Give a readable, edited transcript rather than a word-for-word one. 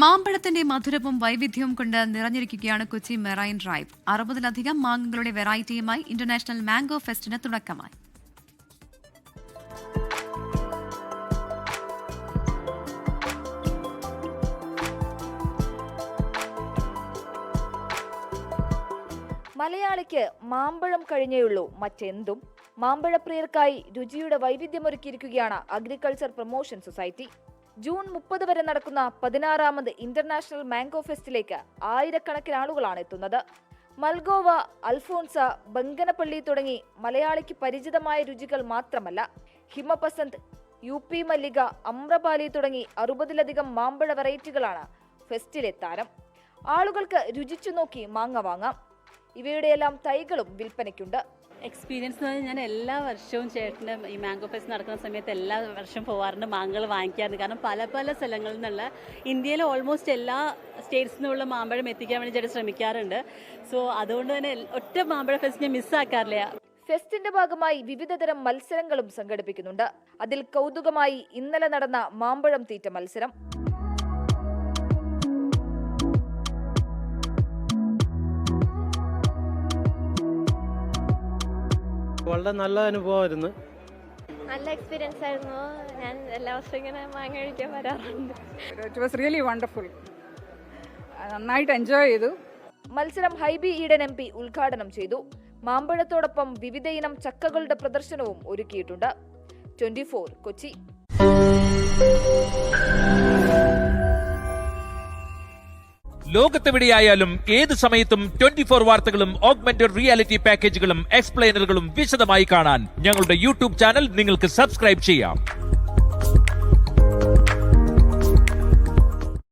മാമ്പഴത്തിന്റെ മധുരവും വൈവിധ്യവും കൊണ്ട് നിറഞ്ഞിരിക്കുകയാണ് കൊച്ചി മെറൈൻ ഡ്രൈവ്. 60-ലധികം മാങ്ങകളുടെ വെറൈറ്റിയുമായി ഇന്റർനാഷണൽ മാംഗോ ഫെസ്റ്റിന് തുടക്കമായി. മലയാളിക്ക് മാമ്പഴം കഴിഞ്ഞേയുള്ളൂ മറ്റെന്തും. മാമ്പഴപ്രിയർക്കായി രുചിയുടെ വൈവിധ്യമൊരുക്കിയിരിക്കുകയാണ് അഗ്രികൾച്ചർ പ്രൊമോഷൻ സൊസൈറ്റി. ജൂൺ 30 വരെ നടക്കുന്ന 16ാമത് ഇന്റർനാഷണൽ മാംഗോ ഫെസ്റ്റിലേക്ക് ആയിരക്കണക്കിന് ആളുകളാണ് എത്തുന്നത്. മൽഗോവ, അൽഫോൺസ, ബങ്കനപ്പള്ളി തുടങ്ങി മലയാളിക്ക് പരിചിതമായ രുചികൾ മാത്രമല്ല, ഹിമപസന്ത്, UP മല്ലിക, അമ്രപാലി തുടങ്ങി 60-ലധികം മാമ്പഴ വെറൈറ്റികളാണ് ഫെസ്റ്റിലെ താരം. ആളുകൾക്ക് രുചിച്ചു നോക്കി മാങ്ങ വാങ്ങാം. ഇവയുടെയെല്ലാം തൈകളും വിൽപ്പനയ്ക്കുണ്ട്. എക്സ്പീരിയൻസ് എന്ന് പറഞ്ഞാൽ ഞാൻ എല്ലാ വർഷവും ചേട്ടൻ്റെ ഈ മാംഗോ ഫെസ്റ്റ് നടക്കുന്ന സമയത്ത് എല്ലാ വർഷവും പോകാറുണ്ട്, മാങ്ങകൾ വാങ്ങിക്കാറുണ്ട്. കാരണം പല പല സ്ഥലങ്ങളിൽ നിന്നുള്ള ഇന്ത്യയിലെ ഓൾമോസ്റ്റ് എല്ലാ സ്റ്റേറ്റ്സിൽ നിന്നുള്ള മാമ്പഴം എത്തിക്കാൻ വേണ്ടി ചേട്ടൻ ശ്രമിക്കാറുണ്ട്. സോ അതുകൊണ്ട് തന്നെ ഒറ്റ മാമ്പഴ ഫെസ്റ്റ് ഞാൻ മിസ്സാക്കാറില്ല. ഫെസ്റ്റിന്റെ ഭാഗമായി വിവിധതരം മത്സരങ്ങളും സംഘടിപ്പിക്കുന്നുണ്ട്. അതിൽ കൗതുകമായി ഇന്നലെ നടന്ന മാമ്പഴം തീറ്റ മത്സരം. വളരെ നല്ല അനുഭവമായിരുന്നു. നല്ല എക്സ്പീരിയൻസ് ആയിരുന്നു. ഞാൻ എല്ലാ വർഷവും ഇങ്ങനെ മാങ്ങ കഴിക്കാൻ വരാറുണ്ട്. It was really wonderful. നന്നായിട്ട് എൻജോയ് ചെയ്തു. മത്സരം ഹൈബി ഈഡൻ MP ഉദ്ഘാടനം ചെയ്തു. മാമ്പഴത്തോടൊപ്പം വിവിധയിനം ചക്കകളുടെ പ്രദർശനവും ഒരുക്കിയിട്ടുണ്ട്. 24 കൊച്ചി. ലോകത്തെവിടെയായാലും ഏത് സമയത്തും 24 വാർത്തകളും ഓഗ്മെന്റഡ് റിയാലിറ്റി പാക്കേജുകളും എക്സ്പ്ലെയിനറുകളും വിശദമായി കാണാൻ ഞങ്ങളുടെ യൂട്യൂബ് ചാനൽ നിങ്ങൾക്ക് സബ്സ്ക്രൈബ് ചെയ്യാം.